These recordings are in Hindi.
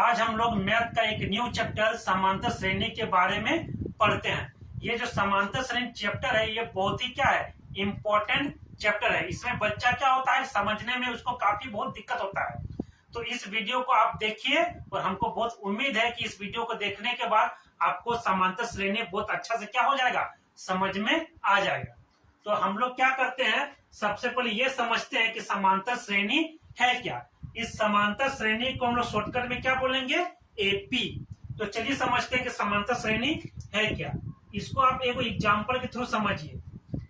आज हम लोग मैथ का एक न्यू चैप्टर समांतर श्रेणी के बारे में पढ़ते हैं। ये जो समांतर श्रेणी चैप्टर है ये बहुत ही क्या है, इम्पोर्टेंट चैप्टर है। इसमें बच्चा क्या होता है, समझने में उसको काफी बहुत दिक्कत होता है। तो इस वीडियो को आप देखिए और हमको बहुत उम्मीद है कि इस वीडियो को देखने के बाद आपको समांतर श्रेणी बहुत अच्छा से क्या हो जाएगा, समझ में आ जाएगा। तो हम लोग क्या करते हैं, सबसे पहले ये समझते हैं कि समांतर श्रेणी है क्या। इस समांतर श्रेणी को हम लोग शॉर्टकट में क्या बोलेंगे, एपी। तो चलिए समझते हैं कि समांतर श्रेणी है क्या। इसको आप एक एग्जांपल के थ्रू समझिए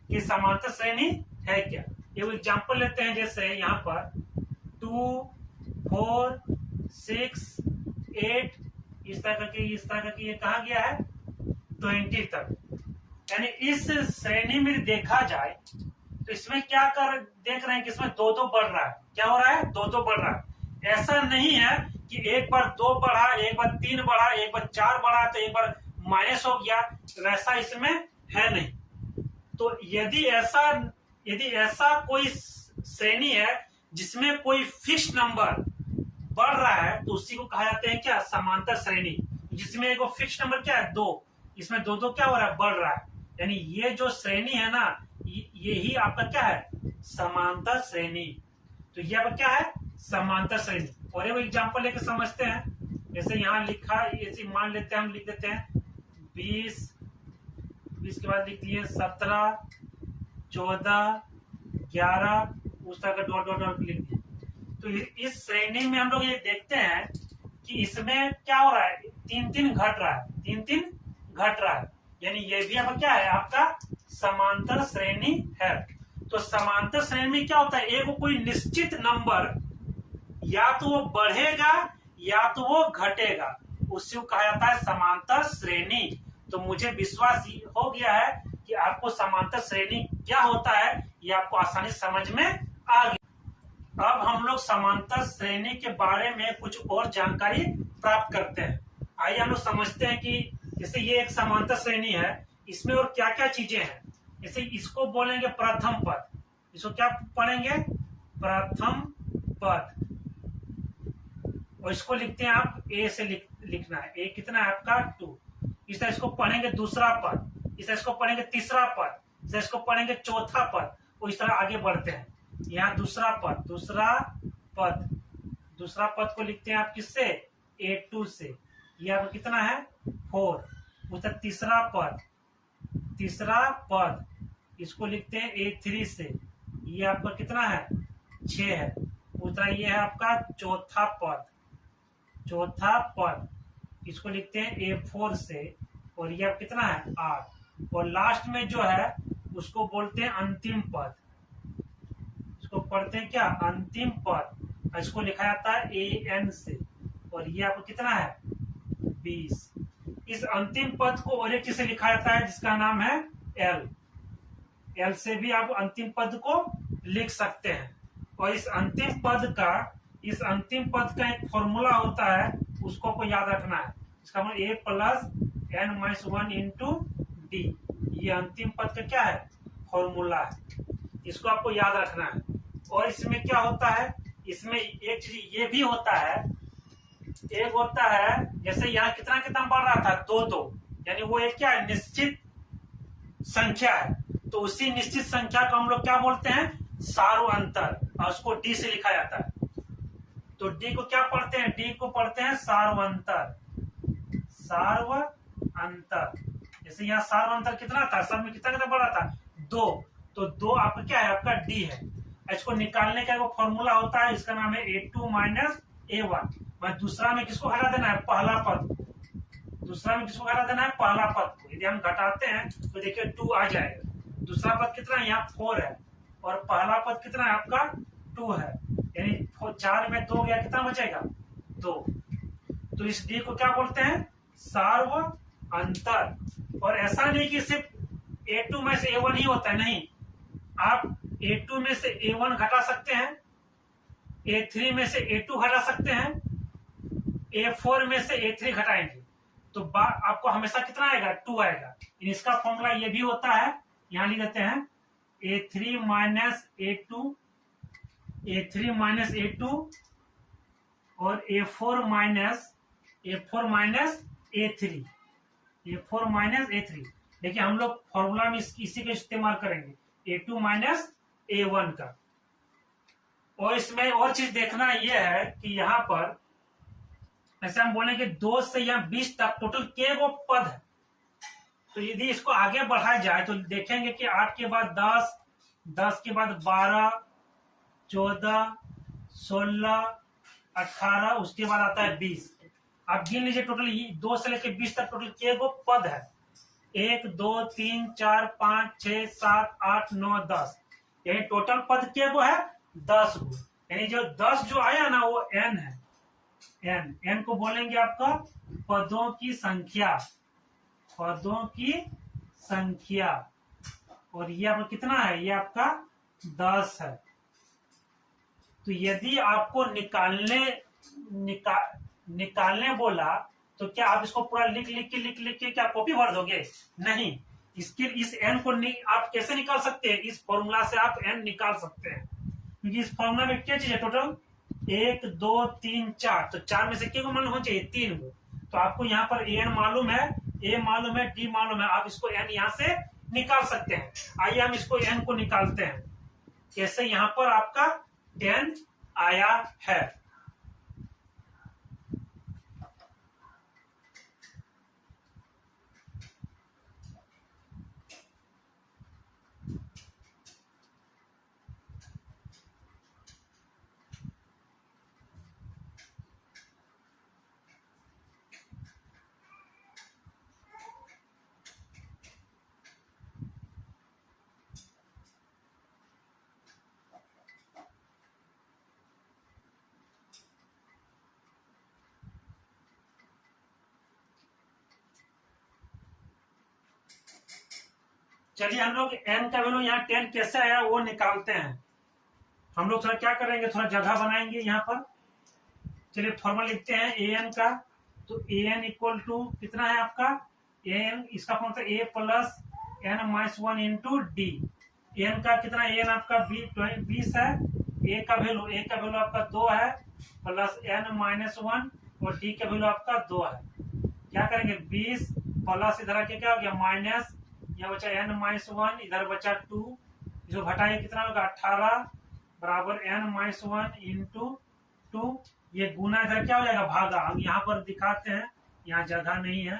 कि समांतर श्रेणी है क्या। एक एग्जांपल लेते हैं, जैसे यहाँ पर 2, 4, 6, 8 इस तरह करके ये कहा गया है 20 तक। यानी इस श्रेणी में देखा जाए तो इसमें क्या कर देख रहे हैं कि इसमें 2-2 बढ़ रहा है। क्या हो रहा है, 2-2 बढ़ रहा है। ऐसा नहीं है कि एक बार 2 बढ़ा, एक बार 3 बढ़ा, एक बार 4 बढ़ा तो एक बार माइनस हो गया, वैसा इसमें है नहीं। तो यदि ऐसा कोई श्रेणी है जिसमें कोई फिक्स नंबर बढ़ रहा है तो उसी को कहा जाता है क्या, समांतर श्रेणी। जिसमें एक फिक्स नंबर क्या है, 2, इसमें 2-2 क्या हो रहा है, बढ़ रहा है। यानी ये जो श्रेणी है ना, यही आपका क्या है, समांतर श्रेणी। तो ये आपका क्या है, समांतर श्रेणी। और एक एग्जांपल लेके समझते हैं। जैसे यहाँ लिखा, ऐसे मान लेते हैं, हम लिख देते हैं 20 के बाद लिख दिए 17, 14, 11 उस तरह का डॉट लिख दिए। तो इस श्रेणी में हम लोग ये देखते हैं कि इसमें क्या हो रहा है, 3-3 घट रहा है, 3-3 घट रहा है। यानी ये भी आपका क्या है, आपका समांतर श्रेणी है। तो समांतर श्रेणी में क्या होता है, एक कोई निश्चित नंबर या तो वो बढ़ेगा या तो वो घटेगा, उसी को कहा जाता है समांतर श्रेणी। तो मुझे विश्वास हो गया है कि आपको समांतर श्रेणी क्या होता है ये आपको आसानी समझ में आ गया। अब हम लोग समांतर श्रेणी के बारे में कुछ और जानकारी प्राप्त करते हैं। आइए हम लोग समझते हैं कि जैसे ये एक समांतर श्रेणी है, इसमें और क्या क्या चीजें हैं। जैसे इसको बोलेंगे प्रथम पद, इसको क्या पढ़ेंगे, प्रथम पद। और इसको लिखते हैं आप ए से लिखना है, ए कितना है आपका 2। इस तरह इसको पढ़ेंगे दूसरा पद, इस तरह इसको पढ़ेंगे तीसरा पद, इस तरह इसको पढ़ेंगे चौथा पद। और इस तरह आगे बढ़ते हैं। यहाँ दूसरा पद को लिखते हैं आप किससे, A2 से। ये आपको कितना है 4। उसका तीसरा पद इसको लिखते हैं A3 से। ये आपका कितना है 6 है। दूसरा ये है आपका चौथा पद इसको लिखते हैं A4 से। और ये आप कितना है 8। और लास्ट में जो है उसको बोलते हैं अंतिम पद। इसको पढ़ते हैं क्या, अंतिम पद। इसको लिखा जाता है AN से। और ये आपको कितना है 20। इस अंतिम पद को और एक चीज से लिखा जाता है जिसका नाम है L से भी आप अंतिम पद को लिख सकते हैं। और इस अंतिम पद का एक फॉर्मूला होता है, उसको आपको याद रखना है। इसका मतलब A+n-1 इंटू D। ये अंतिम पद का क्या है, फॉर्मूला है। इसको आपको याद रखना है। और इसमें क्या होता है, इसमें एक चीज ये भी होता है, एक होता है जैसे यहाँ कितना बढ़ रहा था 2-2, यानी वो एक क्या है, निश्चित संख्या है। तो उसी निश्चित संख्या को हम लोग क्या बोलते हैं, सार्वअंतर। और उसको डी से लिखा जाता है। तो डी को क्या पढ़ते हैं, डी को पढ़ते हैं सार्वअंतर। जैसे यहाँ सार्वअंतर कितना था, सब में कितना बढ़ रहा था 2। तो 2 आपका क्या है, आपका डी है। इसको निकालने का वो फॉर्मूला होता है, इसका नाम है A2 माइनस A1। दूसरा में किसको हटा देना है, पहला पद। दूसरा में किसको हटा देना है, पहला पद को। यदि हम घटाते हैं तो देखिए 2 आ जाएगा। दूसरा पद कितना है, यहाँ 4 है। और पहला पद कितना है आपका 2 है। यानी 4 में 2 गया, कितना बचेगा 2। तो इस डी को क्या बोलते हैं, सार्वअंतर। और ऐसा नहीं कि सिर्फ A2 में से A1 ही होता है, नहीं। आप A2 में से A1 घटा सकते हैं, A3 में से A2 घटा सकते हैं, A4 में से A3 घटाएंगे तो आपको हमेशा कितना आएगा, 2 आएगा। इसका फॉर्मूला ये भी होता है, यहां लिख देते हैं A3 माइनस A2 और A4 minus A4 minus A3, A4 minus A3। देखिए हम लोग फॉर्मूला में इसी का इस्तेमाल करेंगे, A2 माइनस A1 का। और इसमें और चीज देखना यह है कि यहाँ पर ऐसे हम बोलेंगे 2 से यहाँ 20 तक टोटल के वो पद है। तो यदि इसको आगे बढ़ाया जाए तो देखेंगे कि 8 के बाद 10, 10 के बाद 12, 14, 16, 18, उसके बाद आता है 20। आप गिन लीजिए टोटल 2 से लेकर 20 तक टोटल के वो पद है। 1, 2, 3, 4, 5, 6, 7, 8, 9, 10। यानी टोटल पद के वो है 10 गो। यानी जो 10 जो आया ना वो n है। n को बोलेंगे आपका पदों की संख्या, पदों की संख्या। और ये आपका कितना है, ये आपका 10 है। तो यदि आपको निकालने बोला तो क्या आप इसको पूरा लिख के क्या कॉपी भर दोगे? नहीं। इस n को आप कैसे निकाल सकते हैं? इस फॉर्मूला से आप n निकाल सकते हैं, क्योंकि इस फॉर्मूला में क्या चीज है टोटल 1, 2, 3, 4। तो 4 में से क्या मालूम होना चाहिए? 3 गो। तो आपको यहाँ पर an मालूम है, a मालूम है, d मालूम है, आप इसको n यहाँ से निकाल सकते हैं। आइए हम इसको n को निकालते हैं। कैसे? यहाँ पर आपका 10 आया है। चलिए हम लोग n का वैल्यू यहाँ 10 कैसे आया वो निकालते हैं। हम लोग थोड़ा क्या करेंगे, थोड़ा जगह बनाएंगे यहाँ पर। चलिए फॉर्मूला लिखते हैं an का। तो an इक्वल टू कितना है आपका? an इसका formula a plus n minus 1 into D. n का कितना? n आपका 20 है। a का वैल्यू आपका 2 है, प्लस n माइनस 1, और d का वैल्यू आपका 2 है। क्या करेंगे? 20 प्लस इधर आके क्या हो गया? माइनस, यहाँ बचा n माइनस 1, इधर बचा 2, जो घटाइए कितना होगा? 18 बराबर n माइनस 1 इंटू 2। ये गुना इधर क्या हो जाएगा? भागा। हम यहाँ पर दिखाते हैं, यहाँ जगह नहीं है,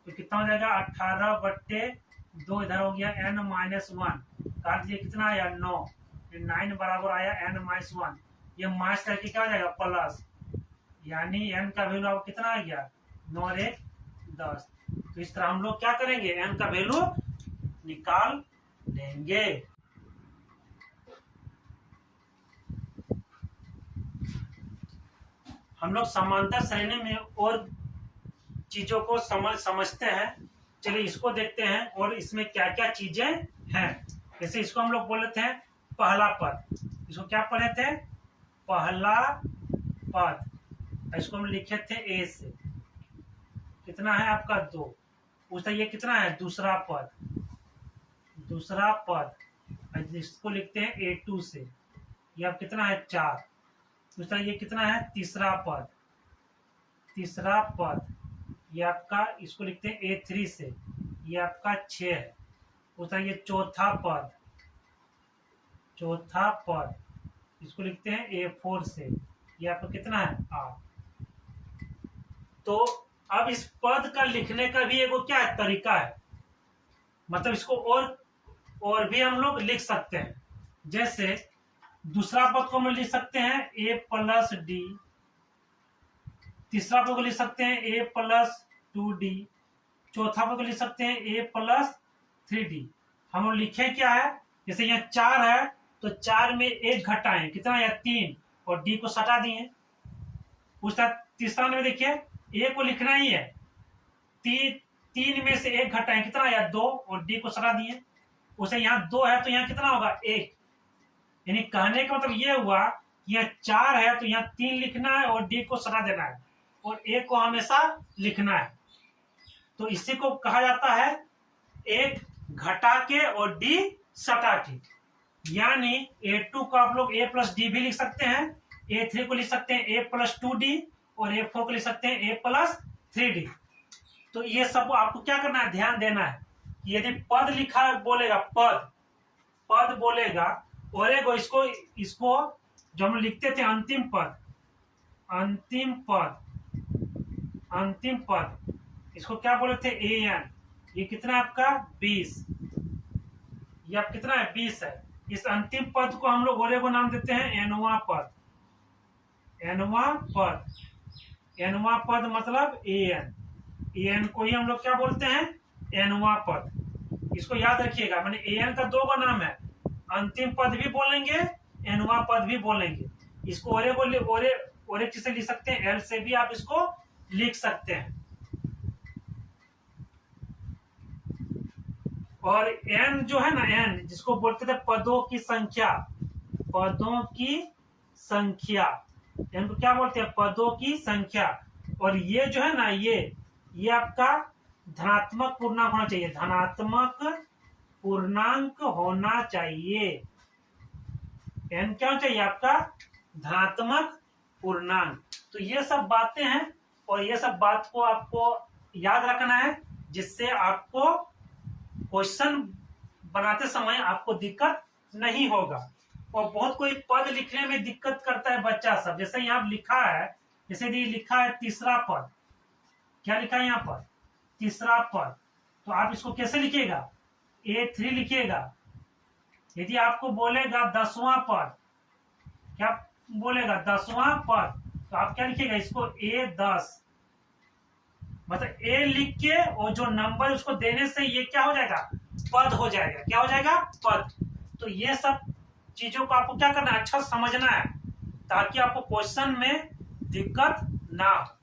तो कितना हो जाएगा? 18/2। इधर हो गया n माइनस 1, काट दिए, कितना आया? 9। 9 बराबर आया n माइनस 1। ये माइनस करके क्या हो जाएगा? प्लस, यानी n का वैल्यू आपको कितना आ गया? 9 और 1 10। तो इस तरह हम लोग क्या करेंगे? n का वैल्यू निकाल लेंगे। हम लोग समांतर श्रेणी में और चीजों को समझते हैं। चलिए इसको देखते हैं और इसमें क्या क्या चीजें हैं। जैसे इसको हम लोग बोले थे पहला पद, इसको क्या पढ़े थे? पहला पद। इसको हम लिखे थे ए से, कितना है आपका? 2। उसका ये कितना है? दूसरा पद, दूसरा पद। इसको लिखते हैं A2 से, ये आप कितना है? 4। दूसरा ये कितना है? तीसरा पद, तीसरा पद। ये आपका, इसको लिखते हैं A3 से, ये आपका 6 है। दूसरा ये चौथा पद, चौथा पद। इसको लिखते हैं A4 से, ये आपका कितना है? 8। तो अब इस पद का लिखने का भी एक क्या है? तरीका है। मतलब इसको और भी हम लोग लिख सकते हैं। जैसे दूसरा पद को हम लिख सकते हैं a प्लस डी, तीसरा पद को लिख सकते हैं a प्लस 2d, चौथा पद को लिख सकते हैं a प्लस 3d। हम लोग लिखे क्या है? जैसे यहाँ 4 है तो 4 में 1 घटाएं, कितना है? 3, और d को सटा दिए। उसका तीसरा में देखिए a को लिखना ही है, 3 में से 1 घटाएं, कितना आया? 2, और d को सटा दिए। उसे यहाँ 2 है तो यहाँ कितना होगा? 1। यानी कहने का मतलब ये हुआ कि यहाँ 4 है तो यहाँ 3 लिखना है और d को सटा देना है, और a को हमेशा लिखना है। तो इसी को कहा जाता है 1 घटा के और d सटा के। यानी A2 को आप लोग a प्लस डी भी लिख सकते हैं, A3 को लिख सकते हैं a प्लस 2d, और A4 को लिख सकते हैं A+3D। तो ये सब आपको क्या करना है, ध्यान देना है। यदि पद लिखा बोलेगा, पद बोलेगा, और एक इसको जो हम लिखते थे अंतिम पद, इसको क्या बोले थे, AN। ये कितना है आपका 20, ये आप कितना है 20 है। इस अंतिम पद को हम लोग और को नाम देते हैं nवां पद मतलब AN को ही हम लोग क्या बोलते हैं, nवां पद। इसको याद रखिएगा, मैंने AN का 2 नाम है, अंतिम पद भी बोलेंगे, nवां पद भी बोलेंगे। इसको और एक चीज से लिख सकते हैं, L से भी आप इसको लिख सकते हैं। और n जो है ना, n जिसको बोलते थे पदों की संख्या, n को क्या बोलते हैं, पदों की संख्या। और ये जो है ना, ये आपका धनात्मक पूर्णांक होना चाहिए, धनात्मक पूर्णांक होना चाहिए। n क्या होना चाहिए आपका, धनात्मक पूर्णांक। तो ये सब बातें हैं, और ये सब बात को आपको याद रखना है, जिससे आपको क्वेश्चन बनाते समय आपको दिक्कत नहीं होगा। और बहुत कोई पद लिखने में दिक्कत करता है बच्चा सब, जैसे यहाँ लिखा है, जैसे लिखा है तीसरा पद, क्या लिखा है यहाँ पर, तीसरा पद। तो आप इसको कैसे लिखिएगा, A3 लिखिएगा। यदि आपको बोलेगा 10वां पद, क्या बोलेगा 10वां पद, तो आप क्या लिखिएगा, इसको A10, मतलब A लिख के और जो नंबर उसको देने से ये क्या हो जाएगा, पद हो जाएगा। क्या हो जाएगा, पद। तो ये सब चीजों को आपको क्या करना है, अच्छा समझना है, ताकि आपको क्वेश्चन में दिक्कत ना हो।